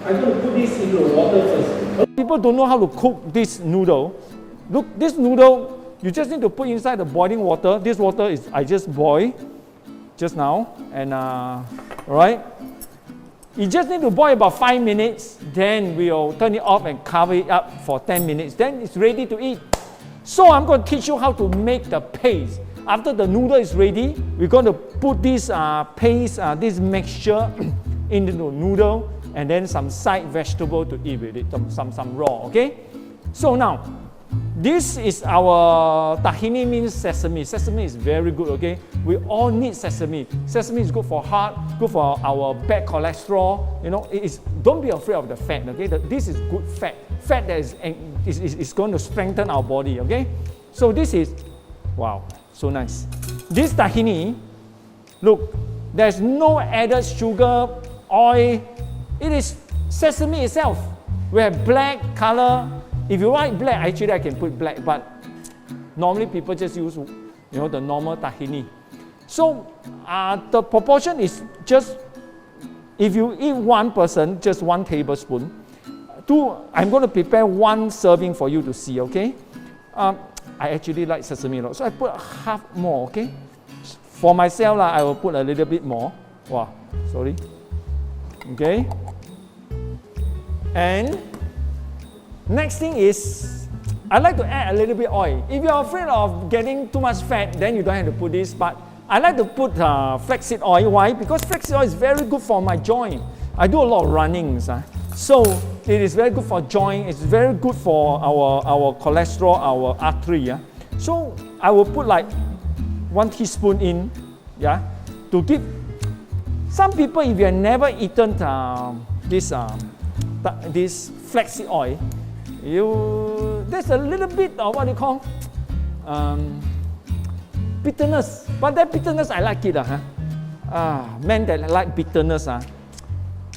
I'm going to put this into the water first. People don't know how to cook this noodle. Look, this noodle, you just need to put inside the boiling water. This water is, I just boiled just now. And, alright. You just need to boil about 5 minutes. Then we'll turn it off and cover it up for 10 minutes. Then it's ready to eat. So I'm going to teach you how to make the paste. After the noodle is ready, we're going to put this paste, this mixture into the noodle, and then some side vegetable to eat with it, some raw, okay? So now, this is our tahini, means sesame. Sesame is very good, okay? We all need sesame. Sesame is good for heart, good for our bad cholesterol. You know, don't be afraid of the fat, okay? This is good fat. Fat that is going to strengthen our body, okay? So this is, wow, so nice. This tahini, look, there's no added sugar, oil. It is sesame itself. We have black color. If you like black, actually I can put black, but normally people just use, the normal tahini. So the proportion is just, if you eat one person, just 1 tablespoon. I'm going to prepare 1 serving for you to see, okay? I actually like sesame a lot, so I put half more, okay? For myself, I will put a little bit more. Wow, sorry. Okay? And next thing is, I like to add a little bit oil. If you're afraid of getting too much fat, then you don't have to put this, but I like to put flaxseed oil. Why? Because flaxseed oil is very good for my joint. I do a lot of runnings. So it is very good for joint. It's very good for our cholesterol, our artery. So I will put like 1 teaspoon in, to give some people, if you have never eaten this flaxseed oil, there's a little bit of what you call bitterness. But that bitterness, I like it. Men that like bitterness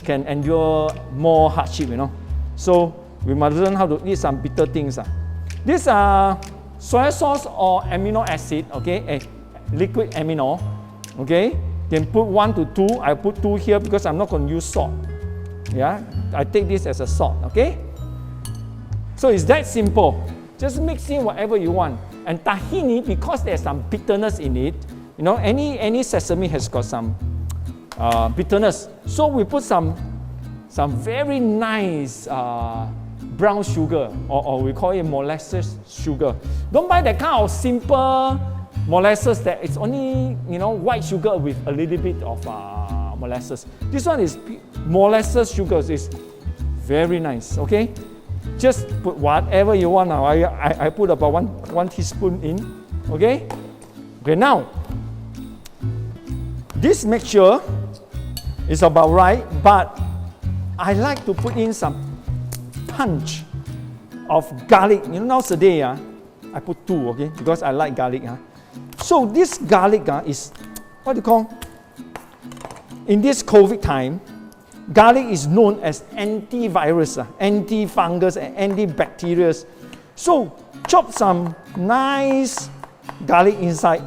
can endure more hardship, So we must learn how to eat some bitter things. This soy sauce or amino acid, okay, liquid amino, okay. Can put 1 to 2. I put 2 here because I'm not going to use salt. I take this as a salt, okay. So it's that simple. Just mix in whatever you want. And tahini, because there's some bitterness in it, any sesame has got some bitterness. So we put some very nice brown sugar, or we call it molasses sugar. Don't buy that kind of simple molasses that it's only white sugar with a little bit of molasses. This one is molasses sugar. Is very nice. Okay, just put whatever you want. Now I put about one teaspoon in. Okay. Now this mixture is about right, but I like to put in some punch of garlic. Nowadays, I put 2, okay, because I like garlic. So this garlic is, what do you call? In this COVID time, garlic is known as antivirus, anti-fungus, and antibacterial. So chop some nice garlic inside,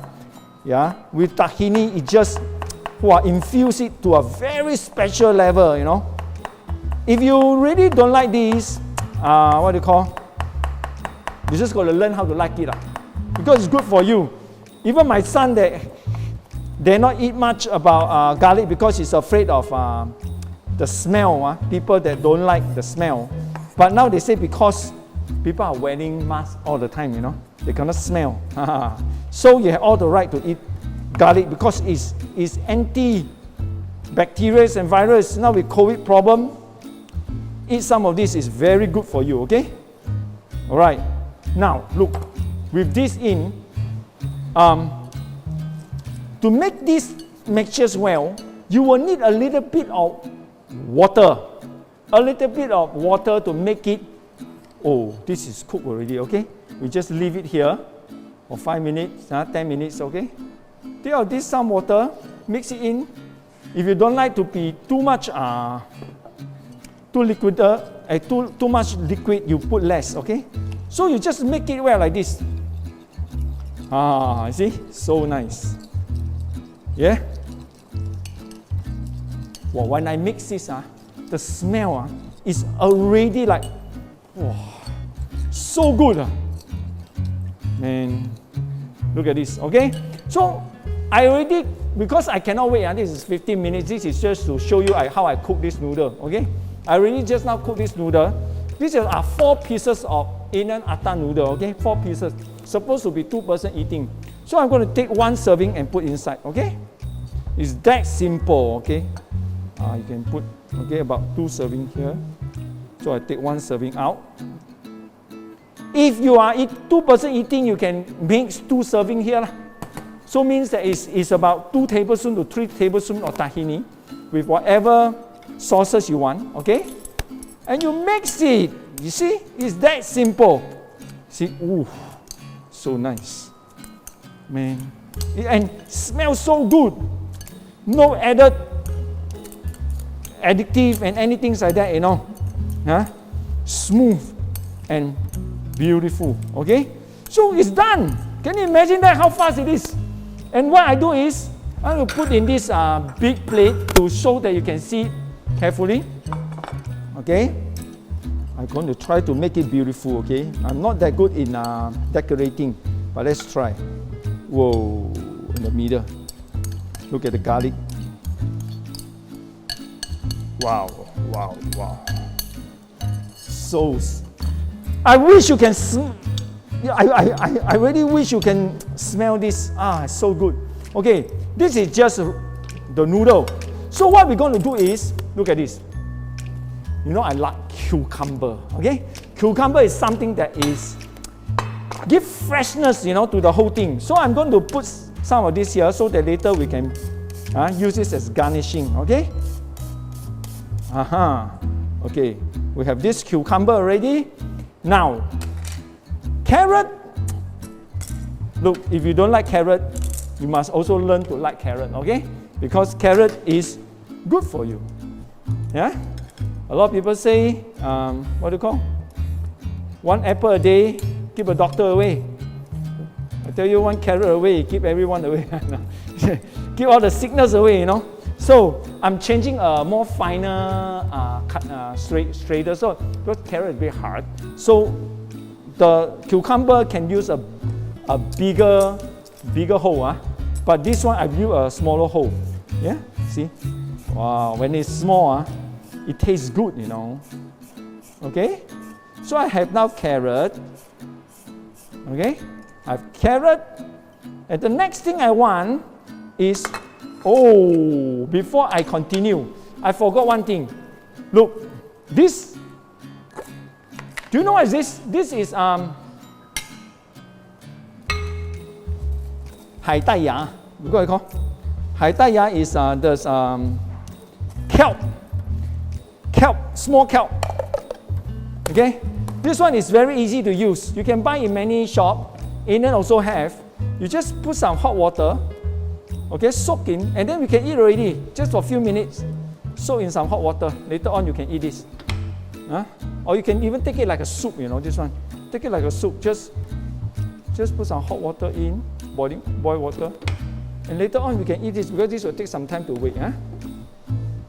with tahini. It just infuse it to a very special level, If you really don't like this, what do you call? You just got to learn how to like it, because it's good for you. Even my son, they not eat much about garlic because he's afraid of the smell. People that don't like the smell. But now they say because people are wearing masks all the time, they cannot smell. So you have all the right to eat garlic because it's anti-bacteria and virus. Now with COVID problem, eat some of this is very good for you, okay? All right. Now, look, with this in, to make these mixtures well, you will need a little bit of water. A little bit of water to make it. Oh, this is cooked already, okay? We just leave it here for 5 minutes, 10 minutes, okay? Take out this some water, mix it in. If you don't like to be too much too much liquid, you put less, okay? So you just make it well like this. You see? So nice. Yeah? Well, when I mix this, the smell, is already like, wow, so good. Man, look at this, okay? So I already, because I cannot wait, this is 15 minutes. This is just to show you how I cook this noodle, okay? I already just now cooked this noodle. These are 4 pieces of Aenon Atta Noodle, okay? 4 pieces. Supposed to be 2 person eating. So I'm going to take 1 serving and put inside, okay? It's that simple, okay? You can put, okay, about 2 serving here. So I take 1 serving out. If you are 2 person eating, you can mix 2 serving here. So means that it's about 2 tablespoons to 3 tablespoons of tahini with whatever sauces you want, okay? And you mix it. You see, it's that simple. See, ooh, so nice, man, and smells so good. No added additive and anything like that, you know. Smooth and beautiful. Okay, so it's done. Can you imagine that? How fast it is? And what I do is I will put in this big plate to show that you can see carefully. Okay, I'm going to try to make it beautiful. Okay, I'm not that good in decorating, but let's try. Whoa, in the middle. Look at the garlic. Wow, wow, wow. So, I wish you can I really wish you can smell this. It's so good. Okay, this is just the noodle. So what we're going to do is, look at this. You know, I like cucumber. Okay, cucumber is something that is give freshness, you know, to the whole thing. So I'm going to put some of this here so that later we can use this as garnishing. Okay. Okay, we have this cucumber already. Now, carrot. Look, if you don't like carrot, you must also learn to like carrot, okay? Because carrot is good for you. Yeah? A lot of people say, what do you call? 1 apple a day, keep a doctor away. I tell you, 1 carrot away, keep everyone away. Keep all the sickness away, you know. So I'm changing a more finer straighter. So because carrot is very hard, so the cucumber can use a bigger hole. But this one I use a smaller hole. Yeah, see? Wow, when it's small, it tastes good, you know. Okay, so I have now carrot. Okay, I have carrot, and the next thing I want is, before I continue, I forgot one thing. Look, this, do you know what is this? This is 海带芽. You got it called? 海带芽 is there's kelp, small kelp. Okay, this one is very easy to use. You can buy in many shops. Aenon also have. You just put some hot water. Okay, soak in, and then we can eat already, just for a few minutes. Soak in some hot water. Later on, you can eat this. Or you can even take it like a soup, you know, this one. Take it like a soup. Just put some hot water in, boil water. And later on, we can eat this because this will take some time to wait.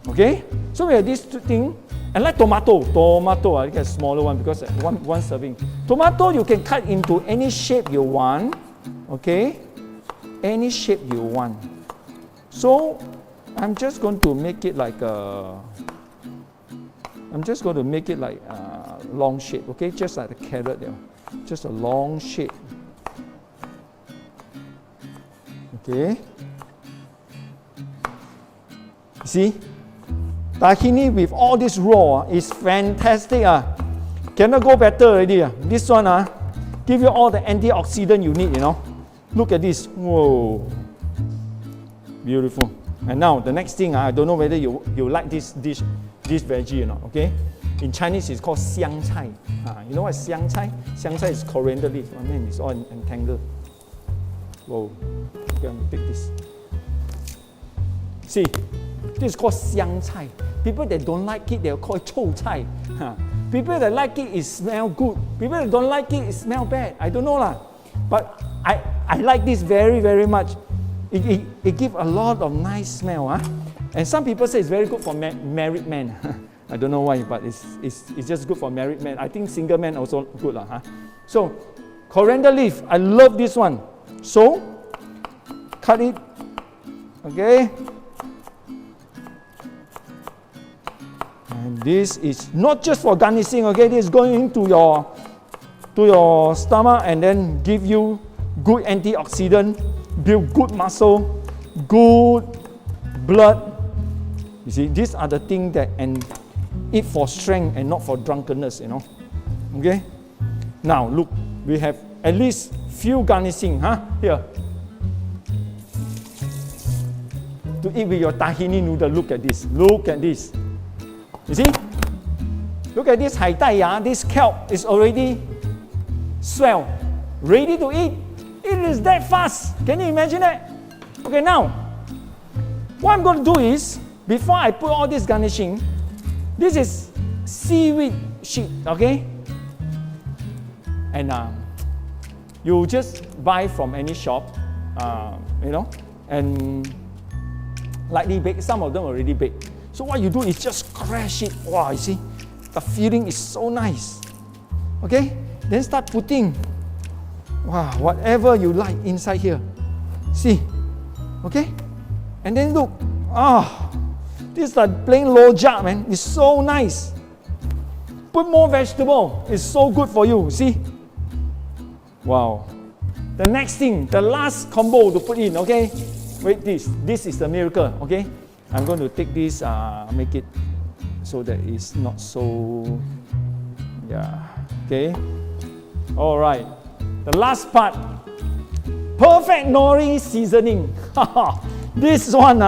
Okay, so we have this thing. And like tomato, I get a smaller one because one serving. Tomato, you can cut into any shape you want. Okay, any shape you want. So I'm just going to make it like a long shape, okay? Just like the carrot there. Just a long shape. Okay. See? Tahini with all this raw is fantastic. Cannot go better already. This one give you all the antioxidant you need, you know. Look at this. Whoa. Beautiful. And now the next thing, I don't know whether you like this veggie or not, okay? In Chinese, it's called 香菜. You know what is 香菜? 香菜 is coriander leaf. I mean, it's all entangled. Whoa. Okay, I'm going to take this. See, this is called 香菜. People that don't like it, they'll call it 臭菜. People that like it, it smells good. People that don't like it, it smells bad. I don't know lah. But I like this very, very much. It gives a lot of nice smell. And some people say it's very good for married men. I don't know why, but it's just good for married men. I think single men also good lah. Huh? So, coriander leaf, I love this one. So, cut it. Okay. And this is not just for garnishing. Okay, this is going into your stomach and then give you good antioxidant, build good muscle, good blood. You see, these are the things that and eat for strength and not for drunkenness, you know. Okay? Now, look, we have at least few garnishing, here. To eat with your tahini noodle, look at this. Look at this. You see? Look at this hai tai ya, this kelp is already swell, ready to eat. It is that fast. Can you imagine that? Okay, now, what I'm going to do is, before I put all this garnishing, this is seaweed sheet, okay? And you just buy from any shop, you know, and lightly baked. Some of them already baked. So what you do is just crash it. Wow, you see, the feeling is so nice. Okay? Then start putting, wow, whatever you like inside here. See? Okay? And then look, this is like plain rojak, man. It's so nice. Put more vegetable. It's so good for you. See? Wow. The next thing, the last combo to put in, okay? Wait, this is the miracle, okay? I'm going to take this, make it so that it's not so, yeah, okay? All right. The last part, perfect nori seasoning. This one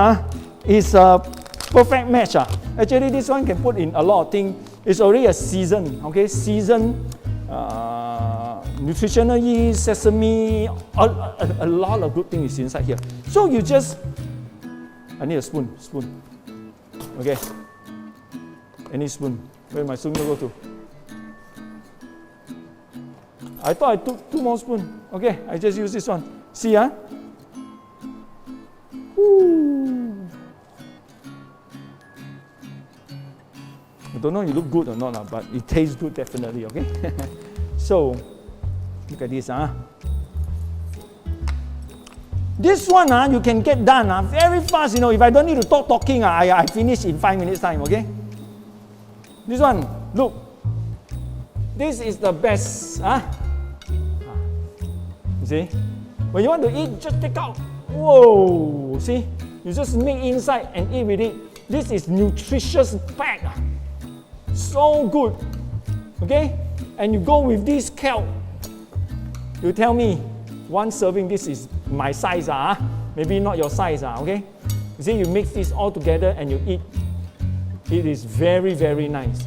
is a perfect match. Actually, this one can put in a lot of things. It's already a season, okay? Season, nutritional yeast, sesame, a lot of good things is inside here. So you just, I need a spoon. Okay. Any spoon. Where my spoon go to? I thought I took 2 more spoons. Okay, I just use this one. See, Ooh. I don't know if it look good or not, but it tastes good definitely, okay? So, look at this, This one, you can get done very fast, you know. If I don't need to talking, I finish in 5 minutes time, okay? This one, look. This is the best, You see? When you want to eat, just take out. Whoa, see? You just make inside and eat with it. This is nutritious pack. So good, okay? And you go with this kelp. You tell me, 1 serving, this is my size, maybe not your size, okay? You see, you mix this all together and you eat. It is very, very nice,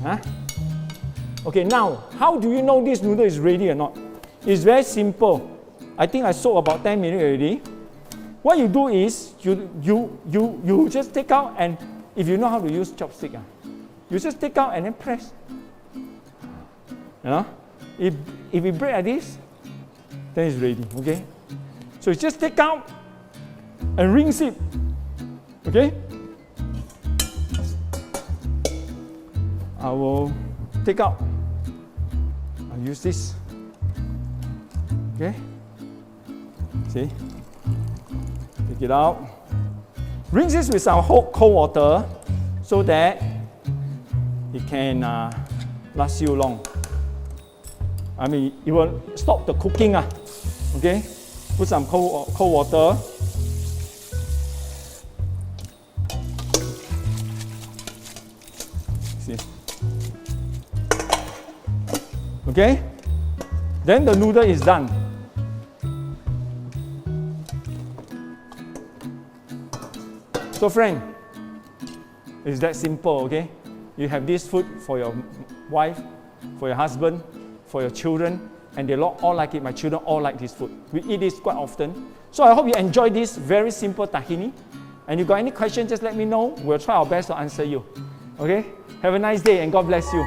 Okay, now, how do you know this noodle is ready or not? It's very simple. I think I soaked about 10 minutes already. What you do is, you just take out, and if you know how to use chopstick, you just take out and then press. You know? If you break like this, then it's ready, okay? So you just take out and rinse it, okay? I will take out. I'll use this, okay? See? Take it out. Rinse this with some cold water so that it can last you long. I mean, it will stop the cooking, okay? Put some cold water. See? Okay? Then the noodle is done. So friend, it's that simple, okay? You have this food for your wife, for your husband, for your children, and they all like it. My children all like this food. We eat this quite often. So I hope you enjoy this very simple tahini. And if you got any questions, just let me know. We'll try our best to answer you. Okay? Have a nice day and God bless you.